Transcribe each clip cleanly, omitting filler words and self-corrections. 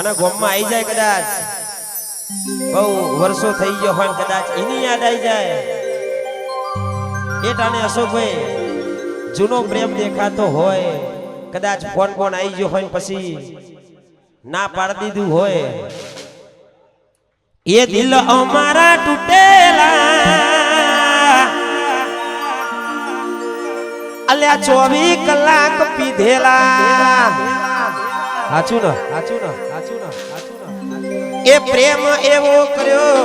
અને ગોમમાં આવી જાય કદાચ બહુ વર્ષો થઈ ગયો હોય કદાચ એની યાદ આવી જાય એ ટાણે અશોકભાઈ જૂનો પ્રેમ દેખાતો હોય કદાચ ફોન આવી ગયો હોય પછી ના પાડી દીધું હોય એ દિલ અમારા તૂટેલા અલ્યા 24 કલાક પીધેલા હાચું ને એ પ્રેમ એવો કર્યો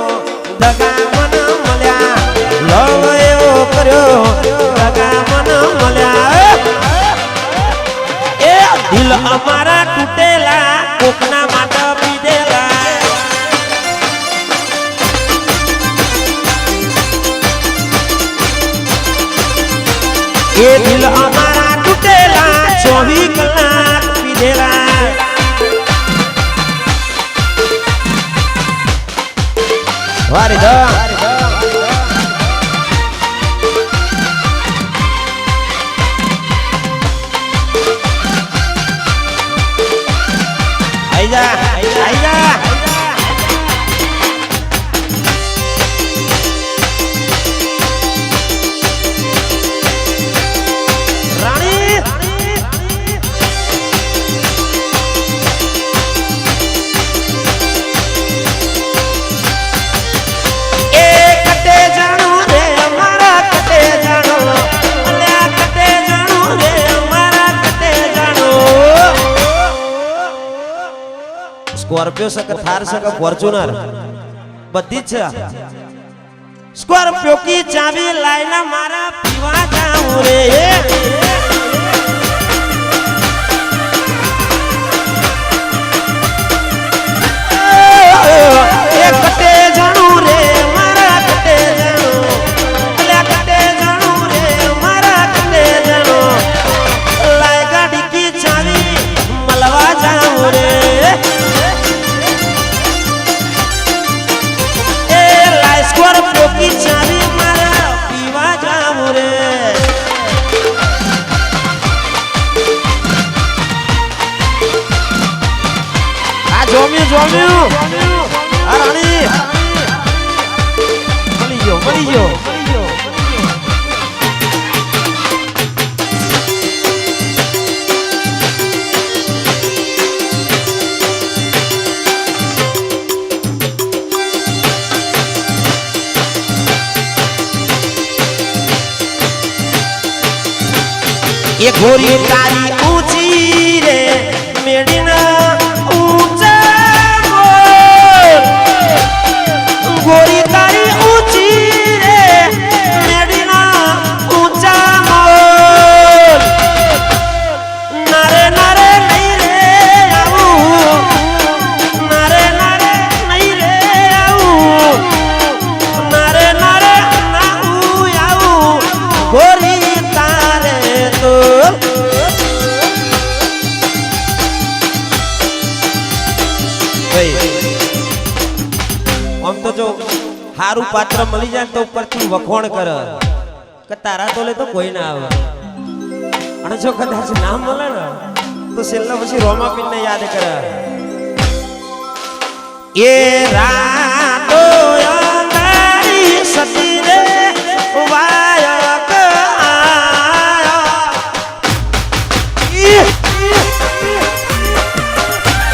દગા મન મળ્યા લવ એવો કર્યો દગા મન મળ્યા એ દિલ અમારા તૂટેલા કોકના માટે પીધેલા એ દિલ અમારા તૂટેલા 24 કલાક પીધેલા વારી દા આઈ જા સ્કોર્પિયો સકે થાર સકે ફોર્ચ્યુનર બધી જ છે સ્કોર્પિયો કી ચાવી લાઈના મારા પીવા જાઉં રે એ કટે જાણું રે મારા કટે જાણું અલ્યા કટે જાણું રે મારા કટે જાણું લાય ગાડી કી ચાવી મલવા જાઉં રે સ્કોર્પિયો કી ચાવી મારા પીવા જાઉં રે આ જોમ્યું આ રાણી મળી ગયો ये गोरी तारी ऊंची रे मेडिना ऊंचा गोरी तारी ऊंची रे मेडिना ऊंचा मोल नारे नारे नहीं रे आऊं नारे नारे नहीं रे आऊं नारे नारे ना आऊं गोरी तारे तो આમ તો જો હારું પાત્ર મળી જાય તો ઉપરથી વખોણ કરે કે તારા તોલે તો કોઈ ના આવે અને જો કદાચ ના મળે ને તો છેલ્લા પછી રોમાપીન ને યાદ કરે એ રા